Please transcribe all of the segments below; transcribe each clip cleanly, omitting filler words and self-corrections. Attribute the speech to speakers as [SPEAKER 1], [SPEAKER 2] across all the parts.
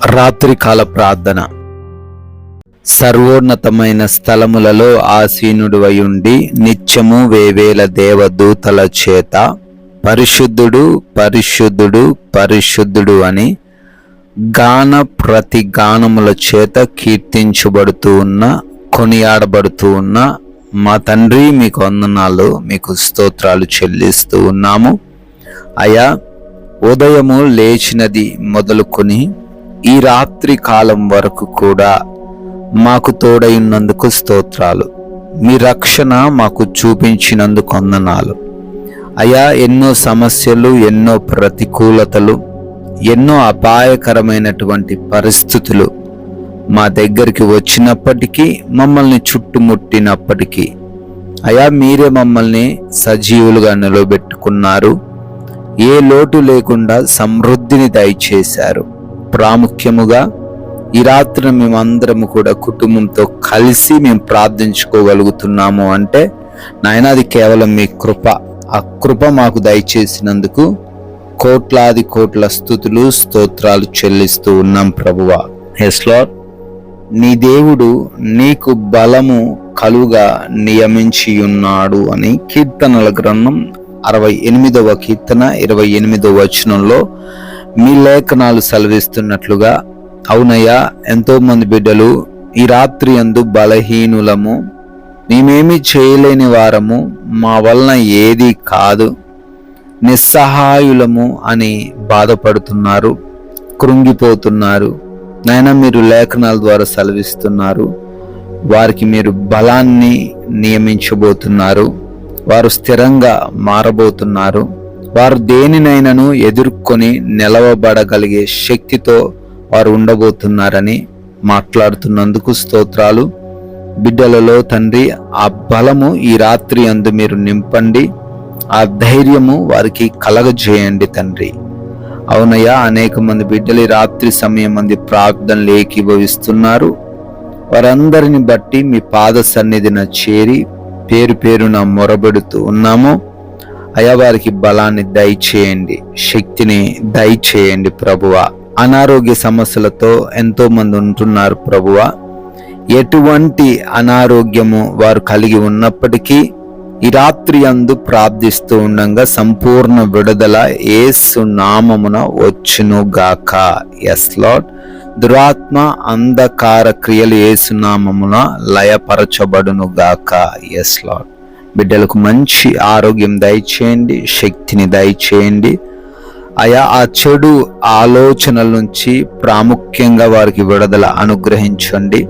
[SPEAKER 1] రాత్రికాల ప్రార్థన. సర్వోన్నతమైన స్థలములలో ఆసీనుడవై ఉండి నిత్యము వేవేల దేవదూతల చేత పరిశుద్ధుడు పరిశుద్ధుడు పరిశుద్ధుడు అని గాన ప్రతి గానముల చేత కీర్తించబడుతూ ఉన్న, కొనియాడబడుతూ ఉన్న మా తండ్రి, మీకు వందనాలు, మీకు స్తోత్రాలు చెల్లిస్తూ ఉన్నాము. అయా, ఉదయము లేచినది మొదలుకొని ఈ రాత్రి కాలం వరకు కూడా మాకు తోడై ఉన్నందుకు స్తోత్రాలు. మీ రక్షణ మాకు చూపించినందుకు వందనాలు. అయా, ఎన్నో సమస్యలు, ఎన్నో ప్రతికూలతలు, ఎన్నో అపాయకరమైనటువంటి పరిస్థితులు మా దగ్గరికి వచ్చినప్పటికీ, మమ్మల్ని చుట్టుముట్టినప్పటికీ అయా, మీరే మమ్మల్ని సజీవులుగా నిలబెట్టుకున్నారు. ఏ లోటు లేకుండా సమృద్ధిని దయచేశారు. ప్రాముఖ్యముగా ఈ రాత్రి మేమందరము కూడా కుటుంబంతో కలిసి మేము ప్రార్థించుకోగలుగుతున్నాము అంటే నాయన, అది కేవలం మీ కృప. ఆ కృప మాకు దయచేసినందుకు కోట్లాది కోట్ల స్తుతులు, స్తోత్రాలు చెల్లిస్తూ ఉన్నాం ప్రభువా. ఎస్ లార్డ్, నీ దేవుడు నీకు బలము కలుగా నియమించి ఉన్నాడు అని కీర్తనల గ్రంథం 68వ కీర్తన 28వ వచనంలో మీ లేఖనాలు సెలవిస్తున్నట్లుగా, అవునయ్యా, ఎంతో మంది బిడ్డలు ఈ రాత్రి యందు బలహీనులము, మేమేమి చేయలేని వారము, మా వలన ఏది కాదు, నిస్సహాయులము అని బాధపడుతున్నారు, కృంగిపోతున్నారు. నాయన, మీరు లేఖనాల ద్వారా సెలవిస్తున్నారు, వారికి మీరు బలాన్ని నియమించబోతున్నారు. వారు స్థిరంగా మారబోతున్నారు. వారు దేనినైనాను ఎదుర్కొని నిలవబడగలిగే శక్తితో వారు ఉండబోతున్నారని మాట్లాడుతున్నందుకు స్తోత్రాలు. బిడ్డలలో తండ్రి, ఆ బలము ఈ రాత్రి అందు మీరు నింపండి. ఆ ధైర్యము వారికి కలగజేయండి తండ్రి. అవునయ్యా, అనేక మంది బిడ్డలు రాత్రి సమయం మంది ప్రార్థనలు ఏకీభవిస్తున్నారు. వారందరిని బట్టి మీ పాద సన్నిధిన చేరి పేరు పేరున మొరబెడుతూ ఉన్నాము. అయా, వారికి బలాన్ని దయచేయండి, శక్తిని దయచేయండి ప్రభువా. అనారోగ్య సమస్యలతో ఎంతో మంది ఉంటున్నారు ప్రభువా. ఎటువంటి అనారోగ్యము వారు కలిగి ఉన్నప్పటికీ ఈ రాత్రి అందు ప్రార్థిస్తూ ఉండగా సంపూర్ణ విడుదల యేసు నామమున వచ్చును గాక. ఎస్ లార్డ్, దురాత్మ అంధకార క్రియలు యేసు నామమున లయపరచబడును గాక. ఎస్ లార్డ్, బిడ్డలకు మంచి ఆరోగ్యం దయచేయండి, శక్తిని దయచేయండి. అయా, ఆ చెడు ఆలోచనల నుంచి ప్రాముఖ్యంగా వారికి విడుదల అనుగ్రహించండి.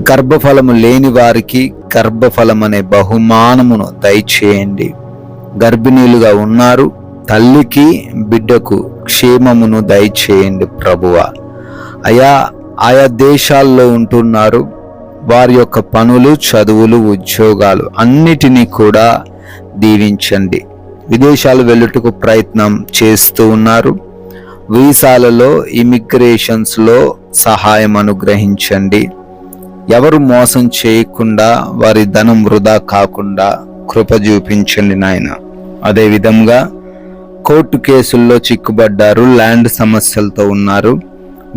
[SPEAKER 1] గర్భఫలము లేని వారికి గర్భఫలం అనే బహుమానమును దయచేయండి. గర్భిణీలుగా ఉన్నారు, తల్లికి బిడ్డకు క్షేమమును దయచేయండి ప్రభువా. అయా, ఆయా దేశాల్లో ఉంటున్నారు, వారి యొక్క పనులు, చదువులు, ఉద్యోగాలు అన్నిటినీ కూడా దీవించండి. విదేశాలు వెళ్ళుటకు ప్రయత్నం చేస్తూ ఉన్నారు, వీసాలలో, ఇమిగ్రేషన్స్లో సహాయం అనుగ్రహించండి. ఎవరు మోసం చేయకుండా, వారి ధనం వృధా కాకుండా కృప చూపించండి నాయన. అదేవిధంగా కోర్టు కేసుల్లో చిక్కుబడ్డారు, ల్యాండ్ సమస్యలతో ఉన్నారు,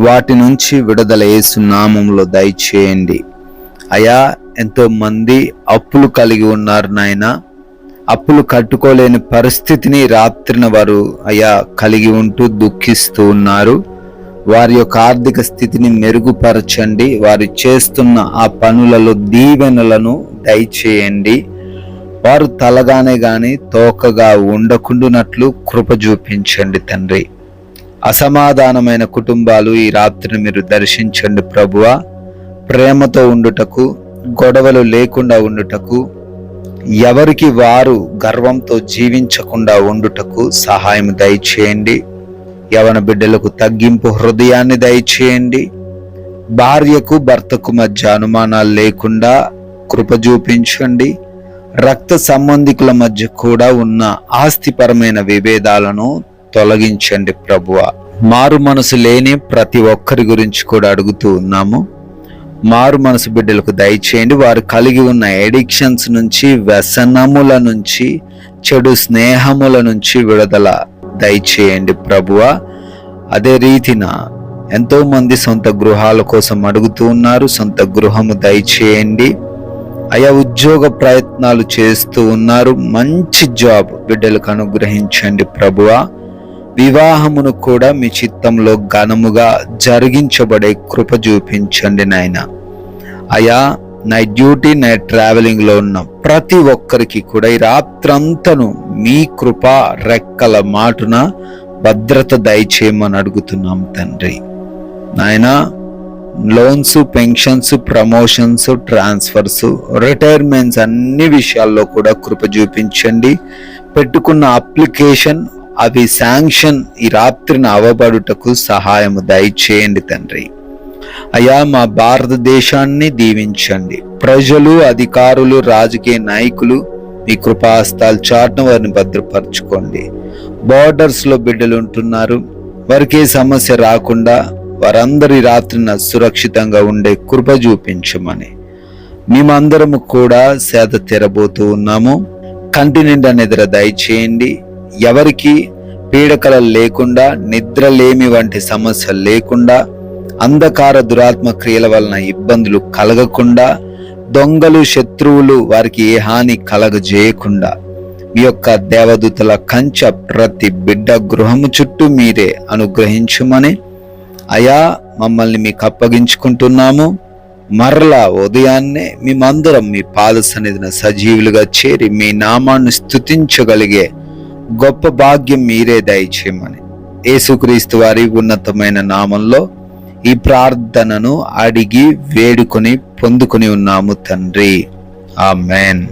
[SPEAKER 1] వాటి నుంచి విడుదల యేసు నామములో దయచేయండి. అయా, ఎంతో మంది అప్పులు కలిగి ఉన్నారు నాయన. అప్పులు కట్టుకోలేని పరిస్థితిని రాత్రిన వారు అయా కలిగి ఉంటూ దుఃఖిస్తూ ఉన్నారు. వారి యొక్క ఆర్థిక స్థితిని మెరుగుపరచండి. వారు చేస్తున్న ఆ పనులలో దీవెనలను దయచేయండి. వారు తలగానే గాని తోకగా ఉండకుండానట్లు కృప చూపించండి తండ్రి. అసమాధానమైన కుటుంబాలు ఈ రాత్రిని మీరు దర్శించండి ప్రభువా. ప్రేమతో ఉండుటకు, గొడవలు లేకుండా ఉండుటకు, ఎవరికి వారు గర్వంతో జీవించకుండా ఉండుటకు సహాయం దయచేయండి. యవన బిడ్డలకు తగ్గింపు హృదయాన్ని దయచేయండి. భార్యకు భర్తకు మధ్య అనుమానాలు లేకుండా కృప చూపించండి. రక్త సంబంధికుల మధ్య కూడా ఉన్న ఆస్తిపరమైన విభేదాలను తొలగించండి ప్రభువా. మారు మనసు లేని ప్రతి ఒక్కరి గురించి కూడా అడుగుతూ ఉన్నాము. మారు మనసు బిడ్డలకు దయచేయండి. వారు కలిగి ఉన్న ఎడిక్షన్స్ నుంచి, వ్యసనముల నుంచి, చెడు స్నేహముల నుంచి విడుదల దయచేయండి ప్రభువా. అదే రీతిన ఎంతో మంది సొంత గృహాల కోసం అడుగుతూ ఉన్నారు. సొంత గృహము దయచేయండి. అయా ఉద్యోగ ప్రయత్నాలు చేస్తూ ఉన్నారు. మంచి జాబ్ బిడ్డలకు అనుగ్రహించండి ప్రభువా. వివాహమును కూడా మీ చిత్తంలో ఘనముగా జరిగించబడే కృప చూపించండి నాయన. అయా నైట్ డ్యూటీ, నైట్ ట్రావెలింగ్ లో ఉన్న ప్రతి ఒక్కరికి కూడా ఈ రాత్రంతను మీ కృప రెక్కల మాటున భద్రత దయచేయమని అడుగుతున్నాం తండ్రి. నాయనా, loans, pensions, promotions, transfers, retirements అన్ని విషయాల్లో కూడా కృప చూపించండి. పెట్టుకున్న అప్లికేషన్ అవి శాంక్షన్ ఈ రాత్రిన అవబడుటకు సహాయము దయచేయండి తండ్రి. అయా మా భారతదేశాన్ని దీవించండి. ప్రజలు, అధికారులు, రాజకీయ నాయకులు మీ కృపాహస్తాలు చాటున వారిని భద్రపరచుకోండి. బోర్డర్స్ లో బిడ్డలు ఉంటున్నారు, వారికి ఏ సమస్య రాకుండా వారందరి రాత్రిన సురక్షితంగా ఉండే కృప చూపించమని మేమందరము కూడా సేద తీరబోతూ ఉన్నాము. కంటి నిండా నిద్ర దయచేయండి. ఎవరికి పీడకల లేకుండా, నిద్రలేమి వంటి సమస్యలు లేకుండా, అంధకార దురాత్మ క్రియల వలన ఇబ్బందులు కలగకుండా, దొంగలు, శత్రువులు వారికి ఏ హాని కలగజేయకుండా మీ యొక్క దేవదూతల కంచె ప్రతి బిడ్డ గృహము చుట్టూ మీరే అనుగ్రహించుమని అయా మమ్మల్ని మీకు అప్పగించుకుంటున్నాము. మరలా ఉదయాన్నే మేమందరం మీ పాద సన్నిధిన సజీవులుగా చేరి మీ నామాన్ని స్తుతించగలిగే గొప్ప భాగ్యం మీరే దయచేయమని యేసుక్రీస్తు వారి ఉన్నతమైన నామంలో ఈ ప్రార్థనను అడిగి వేడుకొని పొందుకొని ఉన్నాము తండ్రి. ఆమేన్.